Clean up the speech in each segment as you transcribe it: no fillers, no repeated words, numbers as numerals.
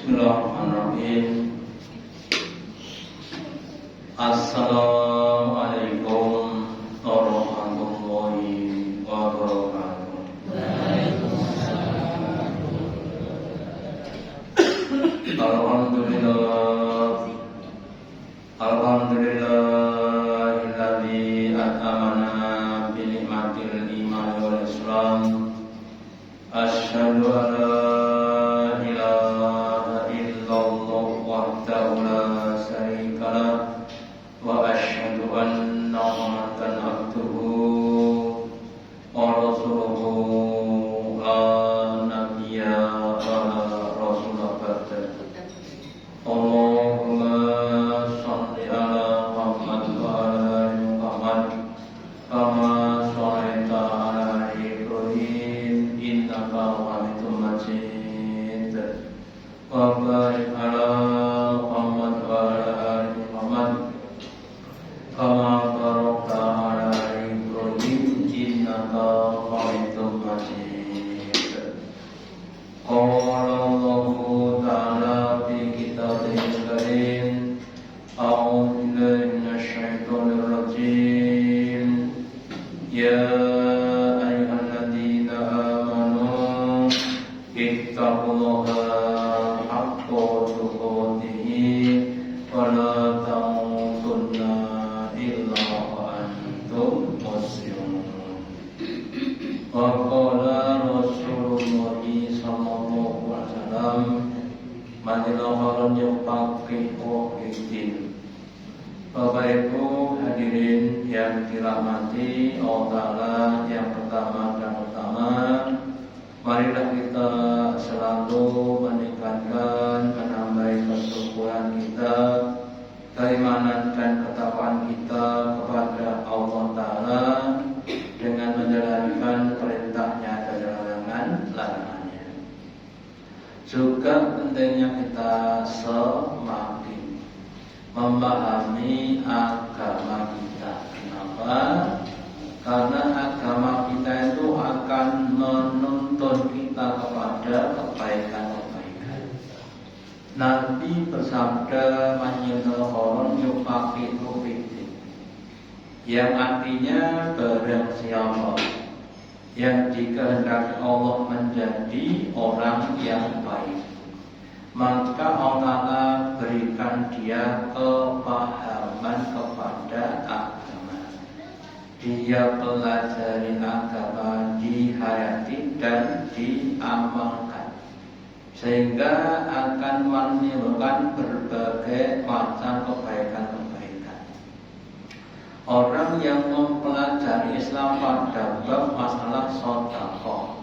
Bismillahirrahmanirrahim. Assalamualaikum warahmatullahi wabarakatuh. Alhamdulillahilladzi at'amana bi ni'matil iman wal islam. Asyhadu an la ilaha illallah wahdahu la syarika lah wa asyhadu anna Muhammadan abduhu wa rasuluhu la nabiyya wa rasulullah ba'da. Allahumma shalli ala Muhammad wa ala ali Muhammad kama shallaita ala Ibrahim innaka Hamidum Majid. Wa barik ala Muhammad wa ala ali Muhammad kama barakta ala Ibrahim innaka Hamidum Majid. Qala Allahu ta'ala fi kitabihil karim. A'udzu billahi minasy syaithanir rajim. Ya ayyuhalladzina amanu ittaqullaha haqqa tuqatih wa la tamutunna illa wa antum muslimun. Wa qala Rasulullah sallallahu alaihi wasallam man yufaqihu fid-din. Bapak Ibu hadirin yang dirahmati Allah Ta'ala, yang pertama dan utama, marilah kita selalu meningkatkan, menambahi kesyukuran kita, keimanan dan ketakwaan kita kepada Allah Ta'ala dengan menjalankan perintahnya dan larangannya. Juga pentingnya kita semakin memahami agama kita. Kenapa? Karena agama kita itu akan menuntun kita kepada kebaikan-kebaikan. Nabi bersabda manyunul khoron yufaqihu fiddin, yang artinya barang siapa yang dikehendaki Allah menjadi orang yang baik, maka Allah berikan dia kepahaman kepada agama. Dia pelajari agama, dihayati dan diamalkan, sehingga akan menimbulkan berbagai macam kebaikan-kebaikan. Orang yang mempelajari Islam pada bab masalah sedekah,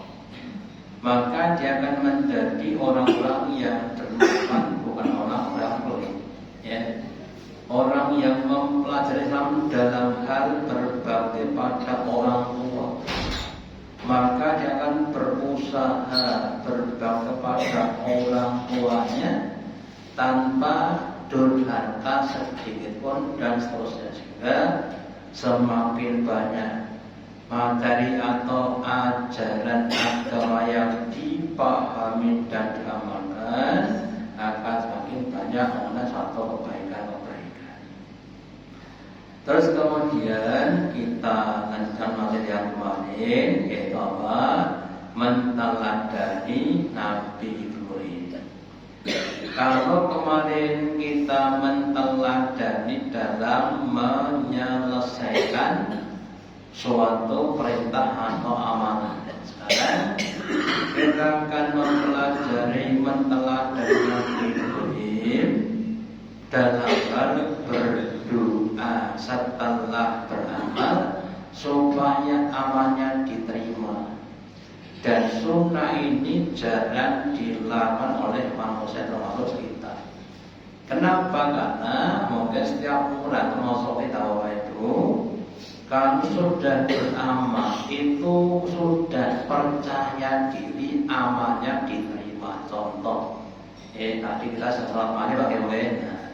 maka dia akan menjadi orang-orang yang dermawan, bukan orang-orang pelit. Ya. Orang yang mempelajari Islam dalam hal berbakti pada orang tua, maka dia akan berusaha berbakti kepada orang tuanya tanpa durhaka sedikit pun dan seterusnya, sehingga semakin banyak materi atau ajaran agama yang dipahami dan diamalkan, akan semakin banyak mengenai satu kebaikan-kebaikan. Terus kemudian kita lanjutkan materi yang kemarin, yaitu apa? Menteladani Nabi Ibrahim. Kalau kemarin kita menteladani dalam menyelesaikan suatu perintah atau amanah, dan sekarang kita akan mempelajari menteladani Nabi Ibrahim dalam hal berdoa setelah beramal supaya amalnya diterima. Dan sunnah ini jarang dilakukan oleh manusia termasuk kita. Kenapa? Karena mungkin setiap bulan termasuk kita itu, kamu sudah beramal itu sudah percaya diri amalnya diterima. Contoh, tadi kita sholat maghrib bagaimana?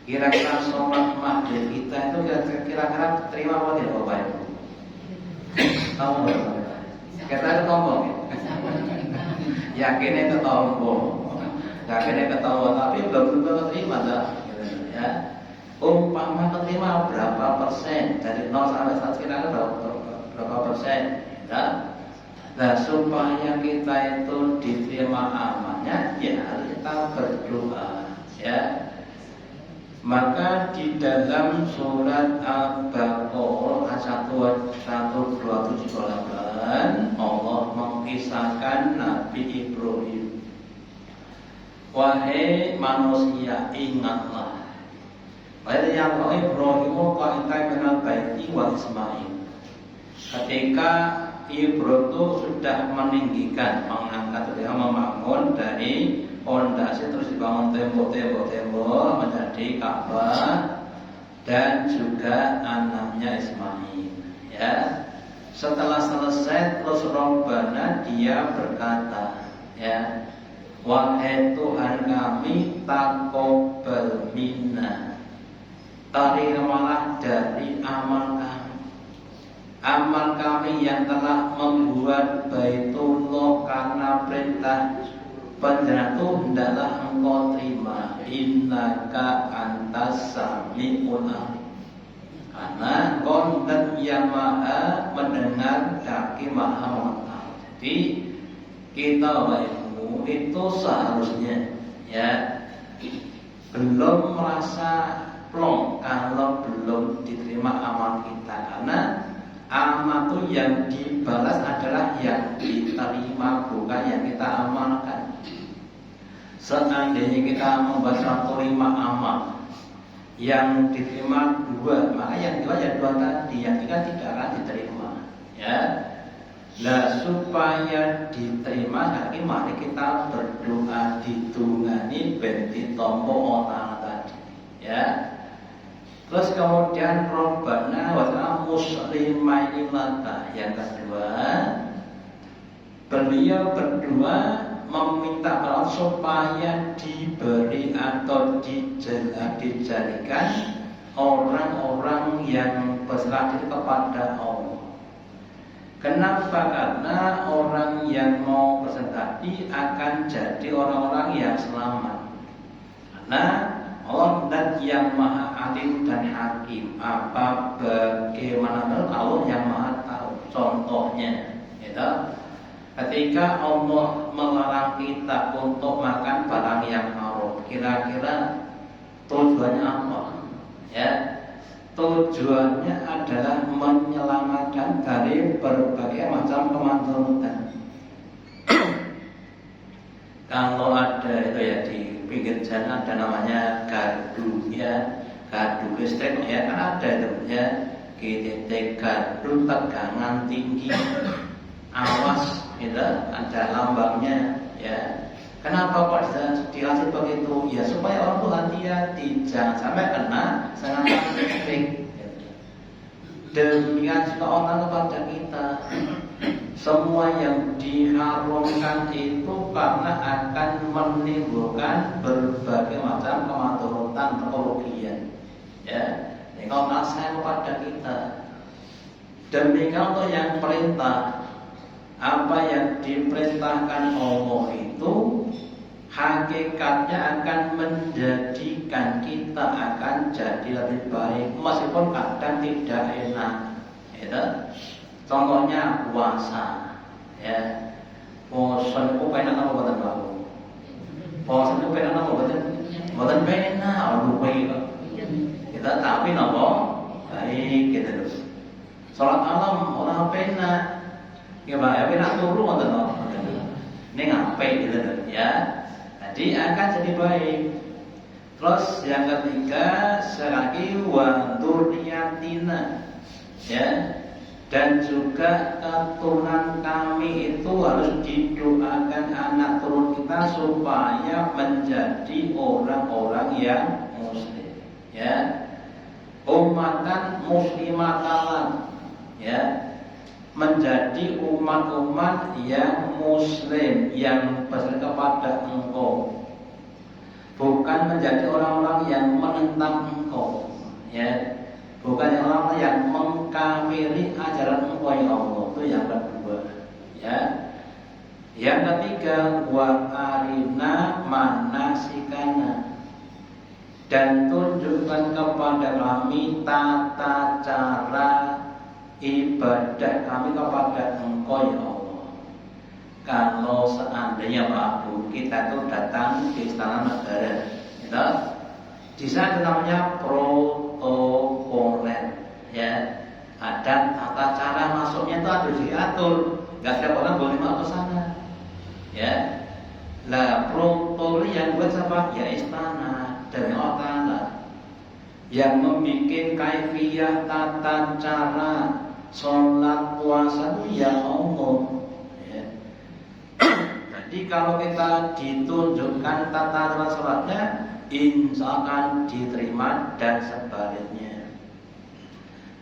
Kira-kira sholat maghrib kita itu kira-kira terima apa tidak Bapak Ibu? Tahu nggak? Kita itu tombol, yakin itu tombol. Gak kena ketawa tapi belum tentu terima dah, gitu, ya. Umpama keterima berapa persen dari 0 sampai 100 kira-kira berapa persen, ya? Nah supaya kita itu diterima amalnya, ya harus kita berdoa, ya. Maka di dalam surat Al-Baqarah 127 Allah mengisahkan Nabi Ibrahim. Wahai manusia, ingatlah. Wahai yang Ibrahim qa'itai minal baiti wa Ismail. Ketika Ibrahim itu sudah meninggikan, mengangkat, membangun dari pondasi terus dibangun tembok menjadi Ka'bah dan juga anaknya Ismail. Ya, setelah selesai terus Rabbana dia berkata, ya, wahai Tuhan kami, taqabbal minna, terimalah dari amal kami. Amal kami yang telah membuat Baitullah karena perintah penjara itu hendaklah engkau terima. Innaka antas sami'ul alim. Karena engkau dan yang maha mendengar, kaki maha mengetahui. Jadi kita itu seharusnya, ya, belum merasa plong kalau belum diterima amal kita, karena amal itu yang dibalas adalah yang diterima, bukan yang kita amalkan. Seandainya kita membaca 5 amal, yang diterima 2, maka yang 2 ya 2 tadi, yang 3 tidak akan diterima, ya. Nah supaya diterima lagi, mari kita berdoa ditungani benti tompo orang tadi, ya. Terus kemudian Rabbana wa ta'ala muslimaini laka. Yang kedua, beliau berdua meminta Allah supaya diberi atau dijadikan orang-orang yang berserah diri kepada Allah. Kenapa? Karena orang yang mau berserah diri akan jadi orang-orang yang selamat. Karena Allah dan yang maha adil dan hakim. Apa bagaimana Allah yang maha tahu. Contohnya, gitu, ketika Allah melarang kita untuk makan barang yang haram, kira-kira tujuannya apa? Ya, tujuannya adalah menyelamatkan dari berbagai macam kemanduran. Kalau ada itu ya di pinggir jalan ada namanya gardu, ya, gardu listrik, ya, kan ada itu, ya, GTT gardu tegangan tinggi, awas, gitu, ada lambangnya, ya. Kenapa kok dikasih begitu? Ya supaya orang tuh hati-hati, jangan sampai kena serangan listrik. Demikian juga orang kepada kita. Semua yang diharamkan itu karena akan menimbulkan berbagai macam kemadaratan kerugian, ya. Ini kalau nasihat kepada kita. Demikian untuk yang perintah, apa yang diperintahkan Allah itu hakikatnya akan menjadikan kita akan jadi lebih baik, meskipun kadang tidak enak, gitu. Contohnya puasa, ya. Puasa itu penak apa buatan baru? Puasa itu penak apa buatan penak, lupa. Kita tapi nopo baik, gitu. Salat malam orang penak, ya pak, penak turu buatan nopo. Ini ngapain, gitu, ya. Jadi akan jadi baik. Terus yang ketiga, sekali wa durniyatina, ya. Dan juga keturunan kami itu harus didoakan anak turun kita supaya menjadi orang-orang yang muslim, ya. Ummatan muslimatan, ya, menjadi umat-umat yang muslim yang berserah kepada engkau, bukan menjadi orang-orang yang menentang engkau, ya. Bukan orang yang mengkafiri ajaran engkau ya Allah. Itu yang kedua, ya. Yang ketiga, wa arina manasikana, dan tunjukkan kepada kami tata cara ibadah kami kepada Engkau ya Allah. Kalau seandainya Pak Bu, kita tuh datang ke istana negara, gitu. Di sana namanya protokoler, ya. Ada tata cara masuknya itu harus diatur, nggak setiap orang boleh masuk ke sana, ya. Lah protokoler yang buat siapa? Ya istana dari Allah Ta'ala, yang membuat kaifiyah tata cara sholat puasa itu ya Allah, ya. Jadi kalau kita ditunjukkan tata cara sholatnya, insya akan diterima. Dan sebaliknya,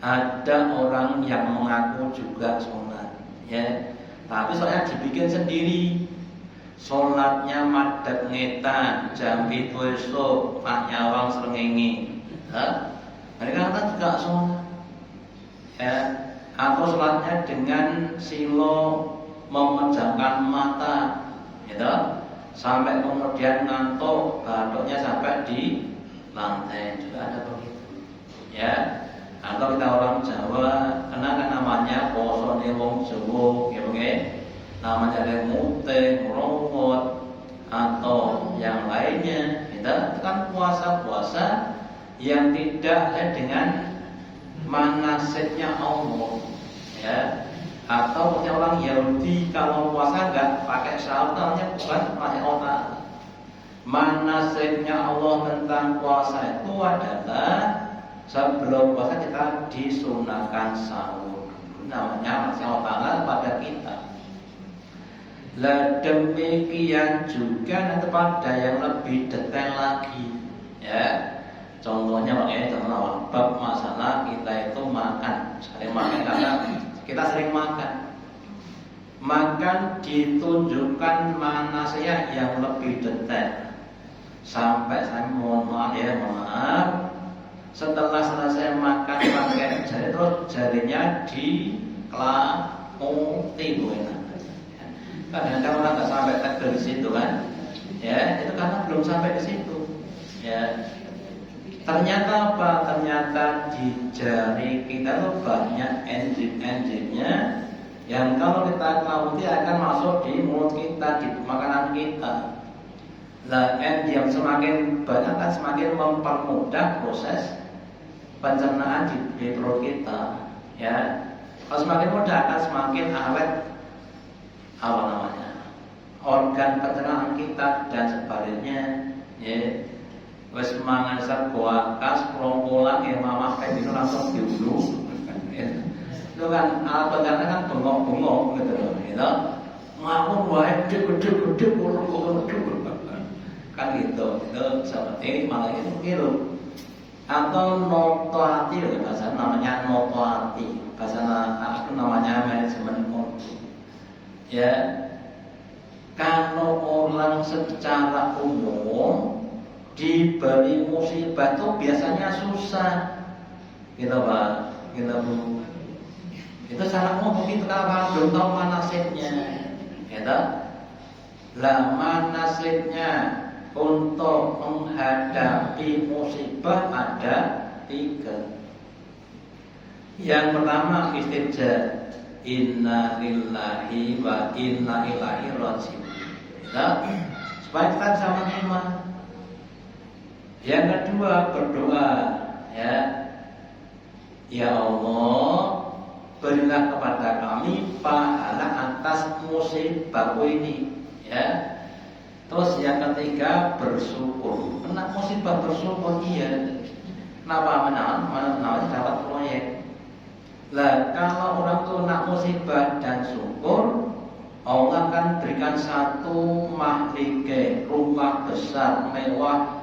ada orang yang mengaku juga sholat, ya, tapi sholatnya dibikin sendiri. Sholatnya madhab ngetan, jam 7 esok, Pak Nyawang srengenge. Mereka kan juga sholat, ya. Atau sholatnya dengan silo memejamkan mata, gitu, sampai kemudian ngantuk, batuknya sampai di lantai, juga ada begitu, ya. Atau kita orang Jawa, karena kan namanya poso wong Jawa, gitu, namanya ada mute, merongot, atau yang lainnya. Kita kan puasa-puasa yang tidak dengan manasiknya Allah, ya. Atau punya orang Yahudi kalau puasa nggak pakai syarat, namanya bukan pakai otak. Manasiknya Allah tentang puasa itu adalah sebelum puasa kita disunahkan sahur, namanya masih Allah pada kita. Lah demikian juga nanti pada yang lebih detail lagi, ya. Contohnya contoh bab masalah kita itu makan, sering makan karena kita sering makan. Makan ditunjukkan manasnya yang lebih detail. Sampai saya mohon maaf, setelah selesai makan pakai jari, terus jarinya dikelamuti, kadang-kadang orang nggak sampai tegel di situ kan, ya, itu karena belum sampai ke situ, ya. Ternyata apa? Ternyata di jari kita tuh banyak enzim-enzimnya yang kalau kita kelamuti akan masuk di mulut kita, di makanan kita. Nah, enzim semakin banyak kan semakin mempermudah proses pencernaan di perut kita, ya. Kalau semakin mudah akan semakin awet organ pencernaan kita dan sebaliknya, ya. Wes mangan sego akas prongkolan ya mamah kayak itu langsung diulu. Itu kan alat pencernaan kan bengok-bengok gitu loh, gitu. Mau wae gede-gede kan gitu. Itu seperti malah itu gitu. Atau notoati, bahasa namanya notoati, bahasa aku namanya manajemen mutu. Ya, kalau orang secara umum diberi musibah itu biasanya susah, gitu Pak, gitu Bu. Itu cara umum begitu, kalau belum tahu manasiknya, gitu. Lah manasiknya untuk menghadapi musibah ada 3. Yang pertama istirja, inna lillahi wa inna ilaihi raji'un, supaya kita bisa menerima. Yang kedua berdoa, ya Allah, berilah kepada kami pahala atas musibah ini, ya. Terus yang ketiga bersyukur. Kena musibah bersyukur, iya. Kenapa menawan dapat proyek? Lah kalau orang tuh nak musibah dan syukur, Allah akan berikan satu mahlike rumah besar mewah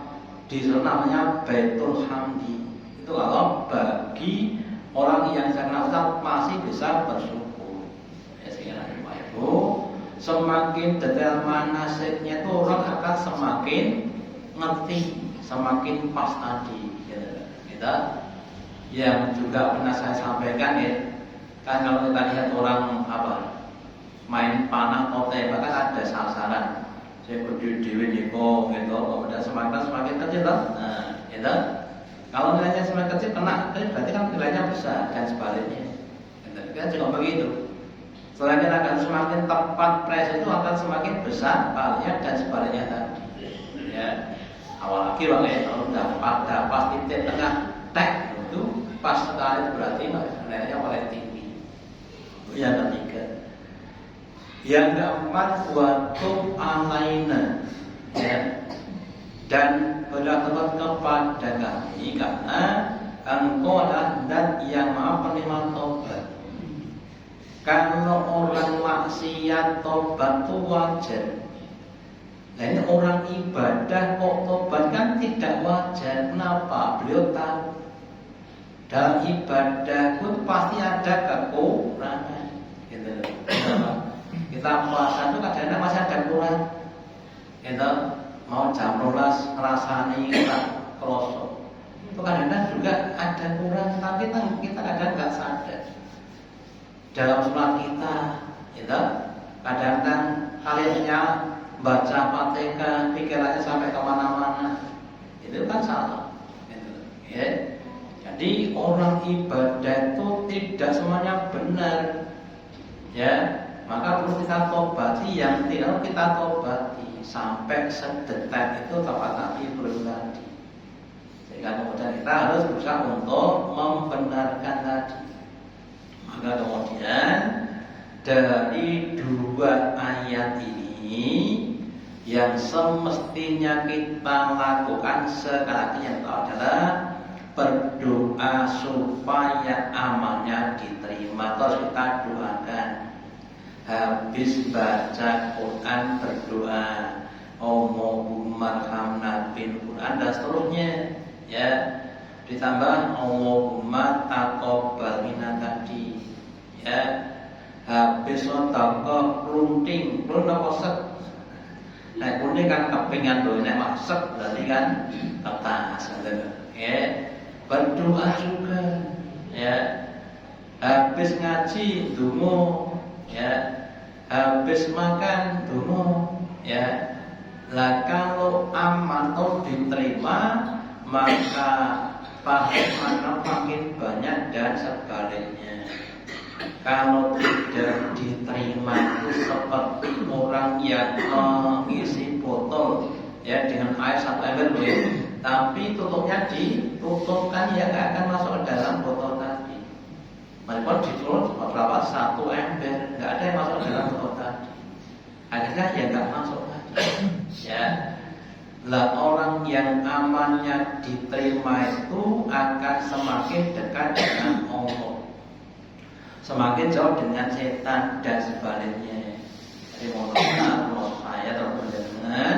di sana namanya Baitul Hamdi. Itu kalau bagi orang yang sangat besar masih bisa bersyukur. Ya sekarang Pak Ibu, semakin detail manasiknya itu orang akan semakin ngerti, semakin pas tadi. Kita yang juga pernah saya sampaikan, ya, kan kalau kita lihat orang main panah atau tembak kan ada sasaran. Saya berdiri dewi niko gitu, kemudian semakin kecil loh. Nah, gitu. Kalau nilainya semakin kecil kena, berarti kan nilainya besar dan sebaliknya. Gitu. Kan juga begitu. Selain akan semakin tepat press itu akan semakin besar palnya dan sebaliknya tadi. Ya, awal lagi bang ya, kalau dapat titik tengah tek itu pas sekali berarti nilainya paling tinggi. Yang ketiga. Yang keempat waktu alaina, ya, dan berlakukan kepada kami karena engkau adalah zat yang maha penerima taubat. Kalau orang maksiat taubat itu wajar. Nah ini orang ibadah kok taubat kan tidak wajar. Kenapa? Beliau tahu dalam ibadah pun pasti ada kekurangan. Gitu. Kita puasa itu kadang-kadang masih ada kurang. Gitu. Mau jam 12 ngerasani kita kerosok. Itu kadang-kadang juga ada kurang, tapi kita kadang nggak sadar. Dalam sholat kita, gitu. Kadang-kadang kaliannya baca Fatihah, pikirannya sampai kemana-mana. Itu kan salah. Gitu. Ya. Jadi orang ibadah itu tidak semuanya benar. Ya. Maka perlu kita tobati yang tidak kita tobati sampai sedetak itu tepat tadi belum tadi. Sehingga kemudian kita harus berusaha untuk membenarkan tadi. Maka kemudian dari dua ayat ini yang semestinya kita lakukan sekarang yang adalah berdoa supaya amalnya diterima. Terus kita doakan. Habis baca Quran berdoa, Allahumma arhamna bil Quran dan seterusnya, ya. Ditambah Allahumma taqabbal minna tadi, ya. Habis sedekah klunting, apa sek. Nah, kuning kan kepingan doa nek masek berarti kan kertas, ya. Berdoa juga, ya. Habis ngaji dungo, ya, habis makan dungo, ya. Lah kalau amal diterima maka pahala makin banyak dan sebaliknya. Kalau tidak diterima itu seperti orang yang mengisi botol, ya, dengan air 1 ember, tapi tutupnya ditutupkan, ya nggak akan masuk ke dalam botol tadi. Meskipun ditutup berapa 1 ember, nggak ada yang masuk dalam botol tadi. Akhirnya ya nggak masuk tadi. Ya, lah orang yang amannya diterima itu akan semakin dekat dengan Allah, semakin jauh dengan setan dan sebaliknya. Jadi menurut saya teman-teman,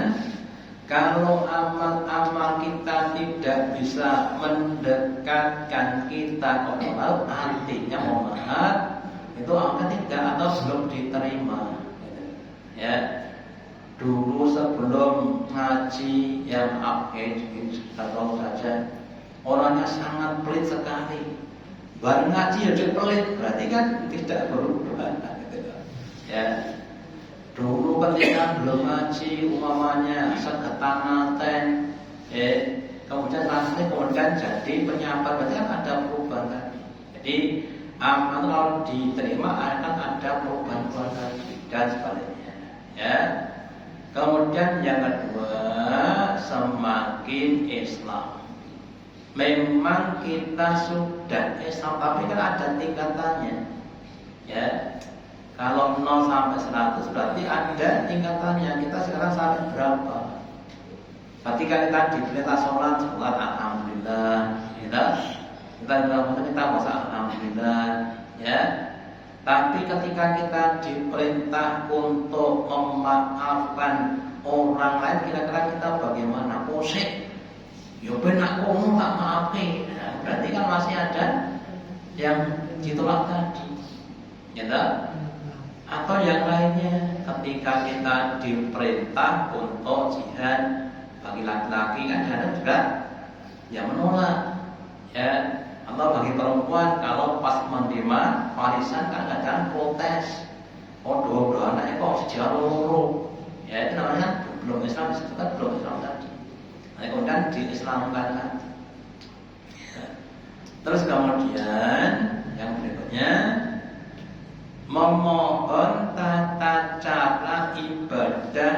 kalau amal-amal kita tidak bisa mendekatkan kita kepada Allah, artinya mohon maaf, itu akan tidak atau belum diterima. Ya, dulu sebelum ngaji yang tahu saja, orangnya sangat pelit sekali. Baru ngaji aja pelit, berarti kan tidak berubah. Ya. Dulu ketika belum ngaji umpamanya segetanaten, kemudian rasanya kemudian jadi penyabar, berarti kan ada perubahan tadi. Jadi amal kalau diterima akan ada perubahan tadi dan sebaliknya. Ya. Kemudian yang kedua, semakin Islam. Memang kita sudah Islam, tapi kan ada tingkatannya. Ya. Kalau 0 sampai 100 berarti ada tingkatannya. Kita sekarang sampai berapa? Ketika kita diperintah sholat alhamdulillah, kita masa alhamdulillah, ya. Tapi ketika kita diperintah untuk memaafkan orang lain, kira-kira kita bagaimana? Posek, ya benar kamu tak maafin. Nah, berarti kan masih ada yang ditolak tadi, ya. Atau yang lainnya, ketika kita diperintah untuk jihad bagi laki-laki, kan ada juga yang menolak, ya. Atau bagi perempuan kalau pas menerima warisan kan kadang protes, dua anaknya kok sejak loro. Ya itu namanya belum Islam, itu kan belum Islam tadi. Nah, kemudian diislamkan lagi. Terus kemudian yang berikutnya memohon tata cara ibadah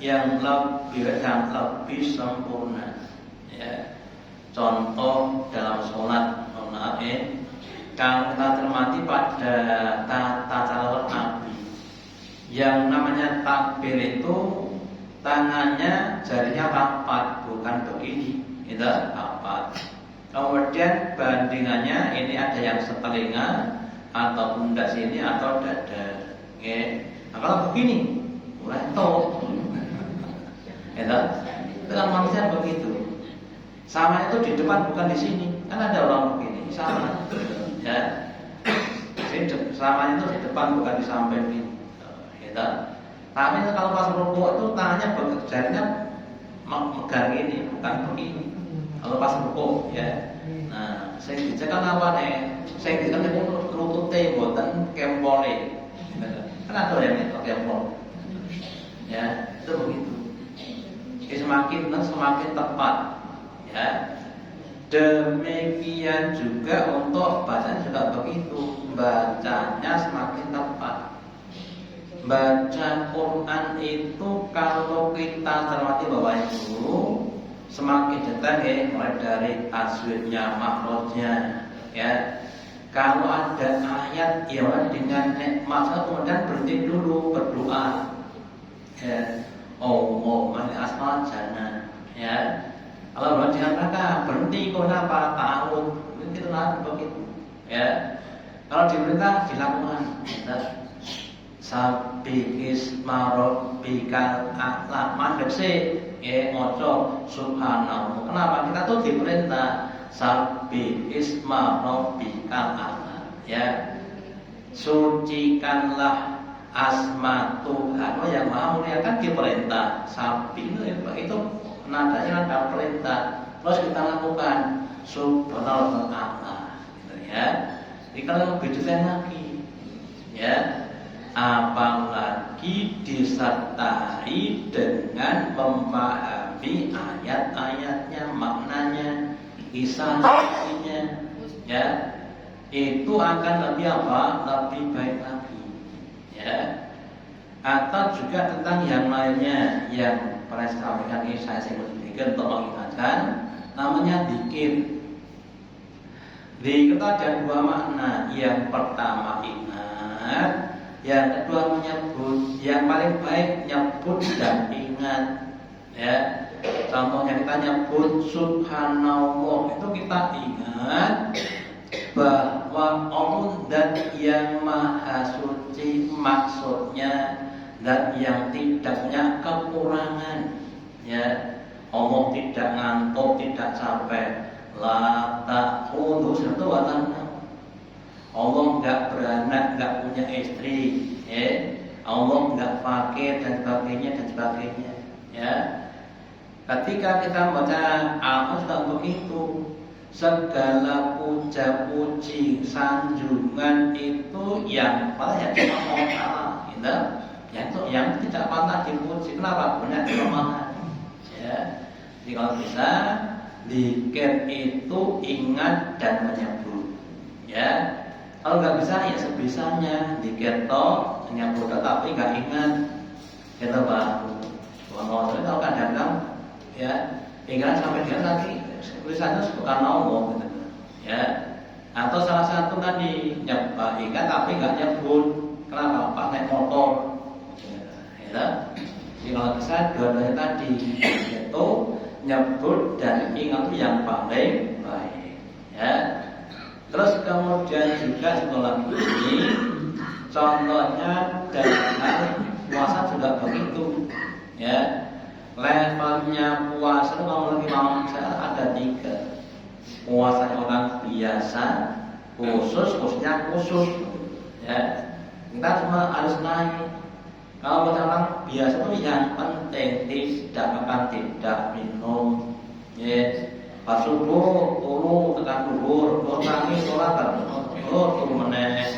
yang lebih sempurna. Ya. Contoh dalam sholat, kalau kita cermati pada tata cara Nabi, yang namanya takbir itu tangannya jarinya rapat, bukan begini, itu rapat. Kemudian bandingannya ini ada yang setelinga atau pundak sini atau dada. Nah, kalau begini, mulai toh, itu kan manusia begitu. Sama itu di depan bukan di sini, kan ada orang begini, sama. Ya, sama itu di depan bukan di samping ini. Gitu. Tapi kalau pas rukuk itu tangannya jarinya megang ini, bukan begini. Kalau pas rukuk, ya. Nah, saya dicekan apa nih? Saya dicekan itu lututnya buatan kempole. Kan ada yang itu kempol. Ya, itu begitu. Jadi semakin tepat. Ya. Demikian juga untuk bacaan juga begitu. Bacanya semakin tepat. Baca Quran itu kalau kita cermati bahwa itu semakin detail ya, mulai dari tajwidnya, makhrajnya, ya. Kalau ada ayat ya dengan maksud kemudian berhenti dulu berdoa. Ya. Mani asmal jana, ya. Kalau belum diangkat berhenti kau apa tahun, itu lah begitu, ya. Kalau diperintah dilakukan. Sabi isma rabbikal a'la, mandek sih maca subhanallah. Kenapa? Kita tuh diperintah sabi isma rabbikal a'la, ya. Sucikanlah asma Tuhan yang maha mulia, kan diperintah. Sabi itu nadanya nada perintah. Terus kita lakukan subhanallah a'la, gitu ya. Jadi kalau lebih detail lagi, ya. Apalagi disertai dengan memahami ayat-ayatnya, maknanya, kisah-kisahnya, ya, itu akan lebih apa? Lebih baik lagi, ya. Atau juga tentang yang lainnya yang pernah saya sampaikan ini, saya sebut sedikit untuk mengingatkan, namanya dzikir. Dzikir ada dua makna. Yang pertama ingat, yang kedua menyebut. Yang paling baik nyebut dan ingat, ya. Contohnya kita nyebut subhanallah, itu kita ingat bahwa Allah dan yang maha suci, maksudnya dan yang tidak punya kekurangan, ya. Allah tidak ngantuk, tidak capek. La ta'khudhu sinatun wa la nawm. Allah enggak beranak, enggak punya istri, ya. Allah enggak fakir dan sebagainya, ya. Ketika kita baca Al-Quran begitu, segala puja-puji, sanjungan itu yang pada yang Allah, gitu. Yang tidak pantas dipuji. Kenapa? Punya kelemahan, ya. Jadi kalau bisa dzikir itu ingat dan menyebut, ya. Kalau nggak bisa ya sebisanya dzikir toh menyebut tapi nggak ingat, gitu Pak. Kalau kadang-kadang, ya, ingat sampai dia lagi tulisannya bukan Allah, gitu, ya. Atau salah satu tadi ingat tapi nggak nyebut. Kenapa? Pak naik motor, ya. Jadi kalau bisa dua-duanya tadi, itu nyebut dan ingat yang paling baik, ya. Terus kemudian juga setelah ini, contohnya dalam puasa juga begitu, ya. Levelnya puasa kalau lagi mau ada 3. Puasanya orang biasa, khususnya khusus, ya. Kita semua harus naik. Kalau orang biasa itu yang penting tidak makan, tidak minum, ya. Pas subuh turu tekan duhur, nanti sholat turu meneh.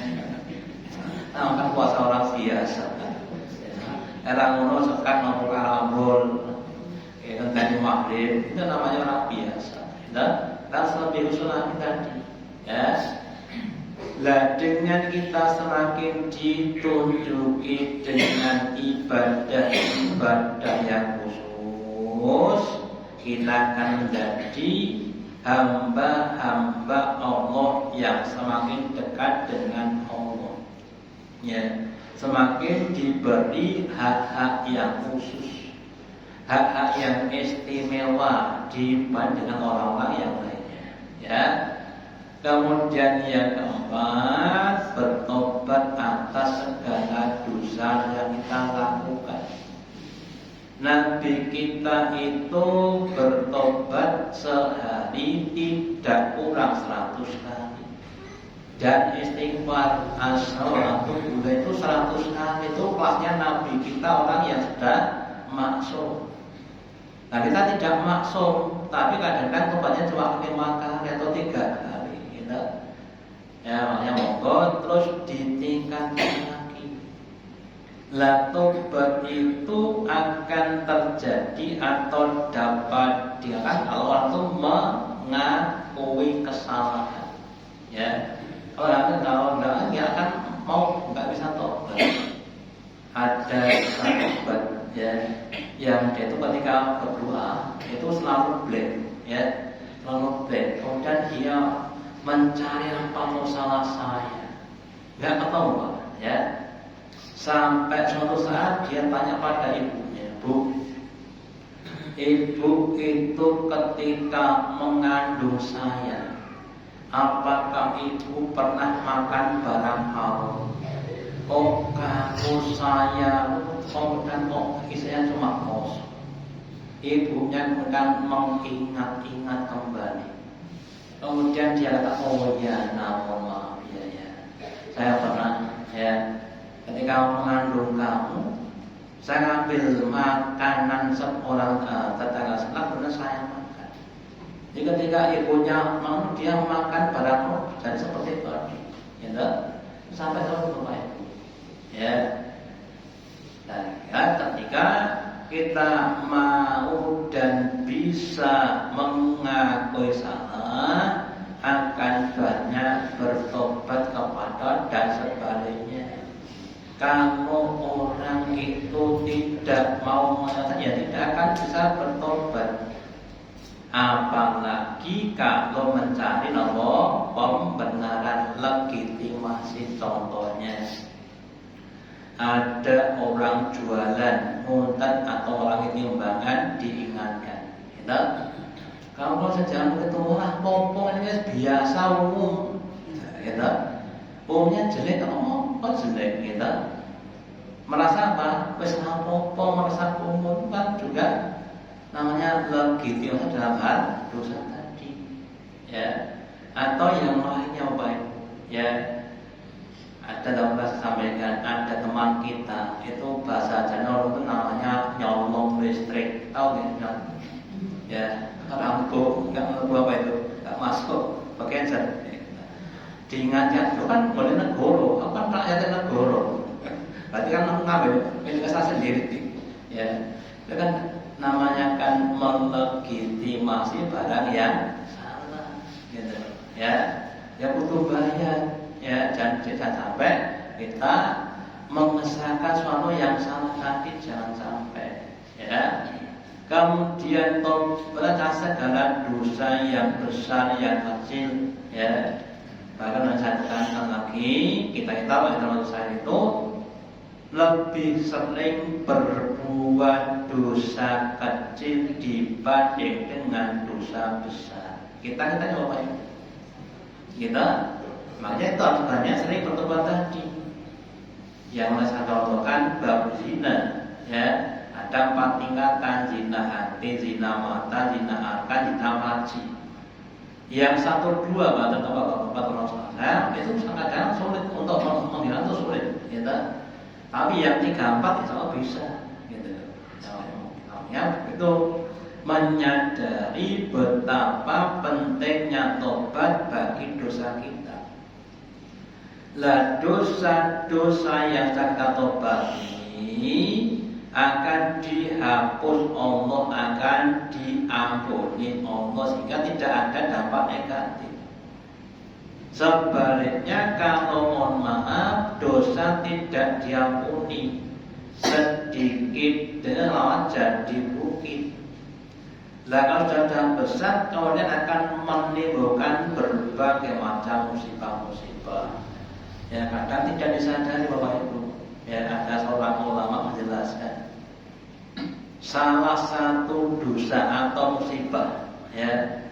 kan puasa orang biasa. Orang ngono sekat nopo karambol, tadi maghrib itu namanya orang biasa. Dan lebih usul lagi tadi, ya. Lah dengan kita semakin ditunjuki dengan ibadah-ibadah yang khusus, kita akan menjadi hamba-hamba Allah yang semakin dekat dengan Allah. Ya, semakin diberi hak-hak yang khusus, hak-hak yang istimewa dibandingkan orang-orang yang lainnya. Ya. Kemudian yang keempat, bertobat atas segala dosa yang kita lakukan. Nabi kita itu bertobat sehari tidak kurang 100 kali. Dan istighfar as-salatu itu 100 kali. Itu kelasnya Nabi kita orang yang sudah maksum. Nah kita tidak maksum, tapi kadang-kadang tobatnya cuma 5 kali atau 3 kali. Ya makanya monggo terus ditingkatkan lagi. Lah tobat itu akan terjadi atau dapat dilakukan kalau orang itu mengakui kesalahan. Ya, kalau enggak dia akan nggak bisa tobat. Ada sahabat ya yang dia itu ketika berdoa itu selalu blank, ya selalu blank. Kemudian dia mencari apa salah saya, nggak ketemu Pak, ya. Sampai suatu saat dia tanya pada ibunya, Bu, ibu itu ketika mengandung saya, apakah ibu pernah makan barang haram? Oh kamu saya, kemudian isinya cuma kosong. Ibunya kemudian mengingat-ingat kembali. Kemudian dia kata, oh ya, mohon maaf ya. Saya pernah ya ketika mengandung kamu, saya ambil makanan seorang tetangga sebelah, kemudian saya makan. Jadi ketika ibunya mau dia makan barang jadi seperti tadi, ya, sampai ke rumah ibu. Ya, dan ya, ketika kita mau dan bisa mengakui salah, akan banyak bertobat kepada dan sebaliknya. Kalau orang itu tidak mau mengatakan, ya tidak akan bisa bertobat. Apalagi kalau mencari nomor pembenaran legitimasi. Contohnya ada orang jualan nguntat atau orang ini nyumbangan, diingatkan, gitu. Kalau sejalan ketemu lah popong ini biasa umum, gitu. Umumnya jelek atau jelek, gitu. Merasa apa? Wes popong merasa umum kan juga namanya legitimasi dalam hal dosa tadi, ya. Atau yang lainnya baik, ya. Ada dalam bahasa sampaikan, ada teman kita itu bahasa Jawa itu namanya nyolong listrik, tahu nggak? Ya, lampu nggak apa itu, nggak masuk, pakai cat. Diingatkan, itu kan boleh negoro, kan rakyat negoro. Berarti kan ngambil milik saya sendiri, ya. Itu kan namanya kan melegitimasi barang yang salah, gitu, ya. Ya butuh bayar. Ya, dan jangan sampai kita mengesahkan sesuatu yang salah tadi, jangan sampai, ya. Kemudian tobat segala dosa yang besar yang kecil, ya. Bahkan saya katakan lagi, kita dosa itu lebih sering berbuat dosa kecil dibanding dengan dosa besar. Kita coba ya. Kita makanya itu harusnya sering bertobat tadi. Yang saya contohkan bab zina, ya. Ada 4 tingkatan: zina hati, zina mata, zina akal, zina farji. Yang 1, 2 pada tempat orang itu sangat sulit untuk menghilangkan, itu sulit, gitu. Tapi yang 3, 4 insya Allah bisa, gitu. Namanya itu menyadari betapa pentingnya tobat bagi dosa kita. Lah dosa-dosa yang kita tobat ini akan dihapus Allah, akan diampuni Allah, sehingga tidak ada dampak negatif. Sebaliknya kalau mohon maaf dosa tidak diampuni, sedikit dengan jadi bukit. Lah kalau sudah besar kemudian akan menimbulkan berbagai macam musibah-musibah. Ya kadang tidak disadari Bapak Ibu. Ya ada seorang ulama menjelaskan salah satu dosa atau musibah ya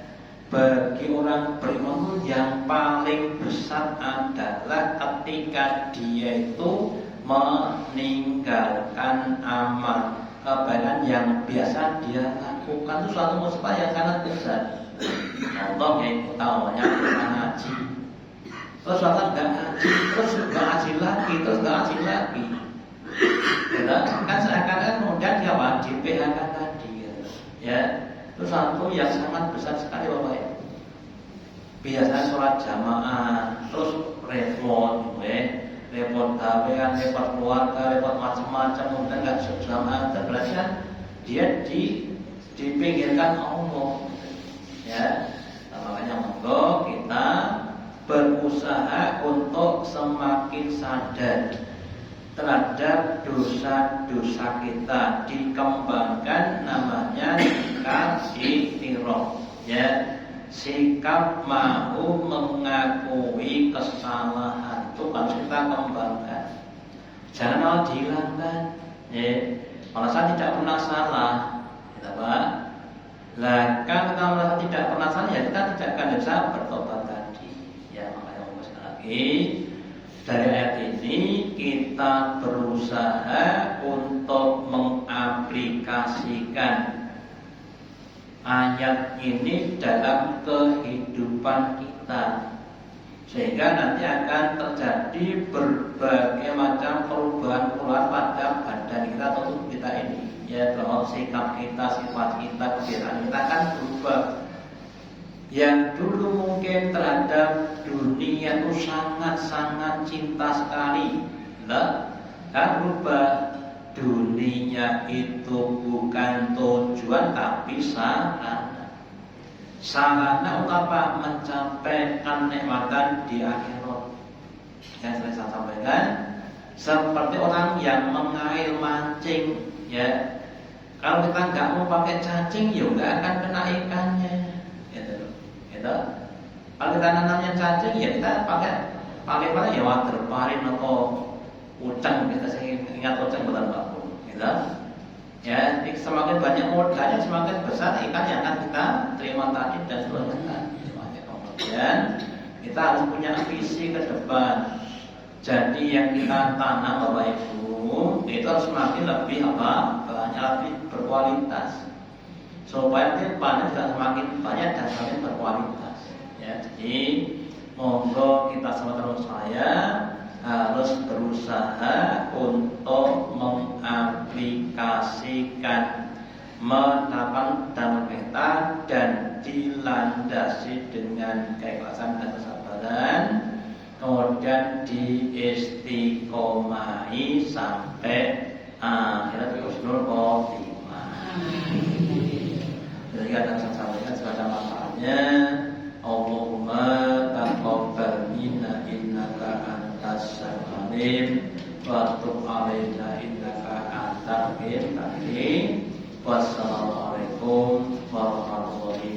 bagi orang beriman yang paling besar adalah ketika dia itu meninggalkan amal kebaikan yang biasa dia lakukan. Itu suatu musibah yang sangat besar. Contoh yang utamanya ngaji, terus orang nggak ngaji, terus nggak ngaji lagi, terus nggak ngaji lagi. Kan seakan-akan kemudian dia wajib PHK tadi, ya. Itu satu yang sangat besar sekali Bapak Ibu. Biasanya sholat jamaah, terus repot, repot gawean, repot keluarga, repot macam-macam, kemudian nggak jamaah, berarti kan dia dipinggirkan Allah, ya. Nah, makanya monggo kita berusaha untuk semakin sadar terhadap dosa-dosa kita, dikembangkan namanya sikap iktiraf, ya, sikap mau mengakui kesalahan itu harus kita kembangkan, jangan mau dihilangkan, ya. Kalau saya tidak pernah salah, kita Pak, lah kan kita merasa tidak pernah salah, ya kita tidak akan bisa bertobat tadi, ya. Makanya sekali lagi dari ayat ini kita berusaha untuk mengaplikasikan ayat ini dalam kehidupan kita, sehingga nanti akan terjadi berbagai macam perubahan pada badan kita atau tubuh kita ini, ya, bahwa sikap kita, sifat kita, kebiasaan kita akan berubah. Yang dulu mungkin terhadap dunia itu sangat-sangat cinta sekali, lah, kan berubah. Dunia itu bukan tujuan tapi sarana. Sarana untuk apa? Mencapai kenikmatan di akhirat. Yang saya sampaikan, seperti orang yang mengail mancing, ya. Kalau kita nggak mau pakai cacing, ya nggak akan kena ikannya. Kalau kita nanamnya cacing, ya kita pakai mana ya water parin atau udang, kita ingat udang bukan baku, gitu. Ya, semakin banyak modalnya semakin besar ikan yang akan kita terima tadi dan seterusnya. Kemudian kita harus punya visi ke depan. Jadi yang kita tanam Bapak Ibu itu harus semakin lebih banyak, lebih berkualitas, supaya nanti panen juga semakin banyak dan semakin berkualitas, ya. Jadi monggo kita semua terus saya harus berusaha untuk mengaplikasikan menerapkan dalam kita dan dilandasi dengan keikhlasan dan kesabaran, kemudian diistiqomai sampai akhirat husnul khotimah. Jadi kadang saya sampaikan segala manfaatnya. Allahumma taqabbal minna innaka antas samiul wa tub alaina innaka antal ghafurur rahim. Wassalamualaikum warahmatullahi